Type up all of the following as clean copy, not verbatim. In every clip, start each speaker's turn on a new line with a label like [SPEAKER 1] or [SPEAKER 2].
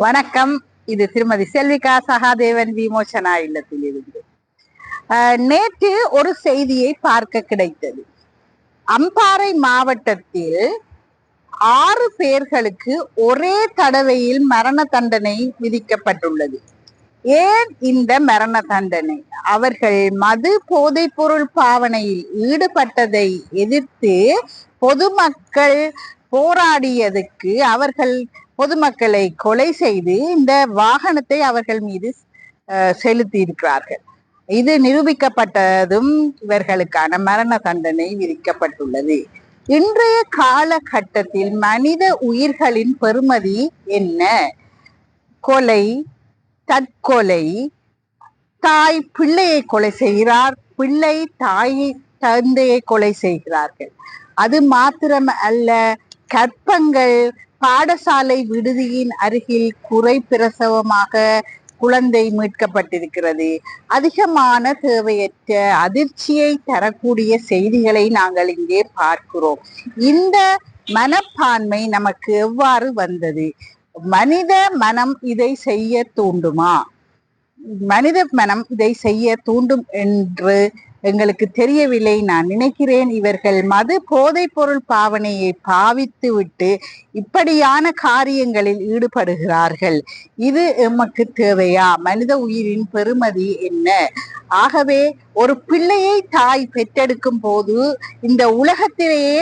[SPEAKER 1] வணக்கம். இது திருமதி செல்விகா சகாதேவன் விமோசனா இல்லத்திலிருந்து. நேற்று ஒரு செய்தியை பார்க்க கிடைத்தது. அம்பாறை மாவட்டத்தில் 6 பேர்களுக்கு ஒரே தடவையில் மரண தண்டனை விதிக்கப்பட்டுள்ளது. ஏன் இந்த மரண தண்டனை? அவர்கள் மது போதைப் பொருள் பாவனையில் ஈடுபட்டதை எதிர்த்து பொதுமக்கள் போராடியதுக்கு அவர்கள் பொதுமக்களை கொலை செய்து இந்த வாகனத்தை அவர்கள் மீது செலுத்தி இருக்கிறார்கள். இது நிரூபிக்கப்பட்டதும் இவர்களுக்கான மரண தண்டனை விதிக்கப்பட்டுள்ளது. இன்றைய காலகட்டத்தில் மனித உயிர்களின் பெறுமதி என்ன? கொலை, தற்கொலை, தாய் பிள்ளையை கொலை செய்கிறார், பிள்ளை தாயை தந்தையை கொலை செய்கிறார்கள். அது மாத்திரம் அல்ல, கற்பங்கள் பாடசாலை விடுதியின் அருகில் குறை பிரசவமாக குழந்தை மீட்கப்பட்டிருக்கிறது. அதிகமான தேவையற்ற அதிர்ச்சியை தரக்கூடிய செய்திகளை நாங்கள் இங்கே பார்க்கிறோம். இந்த மனப்பான்மை நமக்கு எவ்வாறு வந்தது? மனித மனம் இதை செய்ய தூண்டுமா? மனித மனம் இதை செய்ய தூண்டும் என்று எங்களுக்கு தெரியவில்லை. நான் நினைக்கிறேன் இவர்கள் மது போதைப் பொருள் பாவனையை பாவித்து விட்டு இப்படியான காரியங்களில் ஈடுபடுகிறார்கள். இது எமக்கு தேவையா? மனித உயிரின் பெறுமதி என்ன? ஆகவே ஒரு பிள்ளையை தாய் பெற்றெடுக்கும் போது இந்த உலகத்திலேயே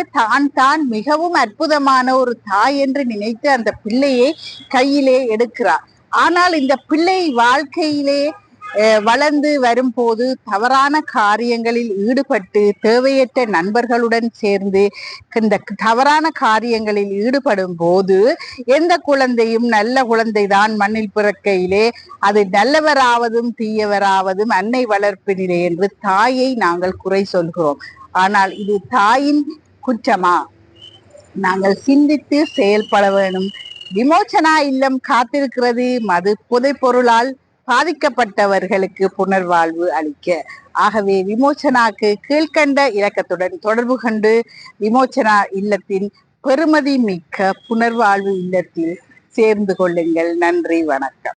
[SPEAKER 1] தான் மிகவும் அற்புதமான ஒரு தாய் என்று நினைத்து அந்த பிள்ளையை கையிலே எடுக்கிறார். ஆனால் இந்த பிள்ளை வாழ்க்கையிலே வளர்ந்து வரும்போது தவறான காரியங்களில் ஈடுபட்டு தேவையற்ற நண்பர்களுடன் சேர்ந்து இந்த தவறான காரியங்களில் ஈடுபடும் போது எந்த குழந்தையும் நல்ல குழந்தைதான் மண்ணில் பிறக்கையிலே அது நல்லவராவதும் தீயவராவதும் அன்னை வளர்ப்பினிலே என்று தாயை நாங்கள் குறை சொல்கிறோம். ஆனால் இது தாயின் குற்றமா? நாங்கள் சிந்தித்து செயல்பட வேணும். விமோசனா இல்லம் காத்திருக்கிறது மது போதைப் பொருளால் பாதிக்கப்பட்டவர்களுக்கு புனர்வாழ்வு அளிக்க. ஆகவே விமோசனாக்கு கீழ்கண்ட இலக்கத்துடன் தொடர்பு கொண்டு விமோசனா இல்லத்தின் பெறுமதி மிக்க புனர்வாழ்வு இல்லத்தில் சேர்ந்து கொள்ளுங்கள். நன்றி, வணக்கம்.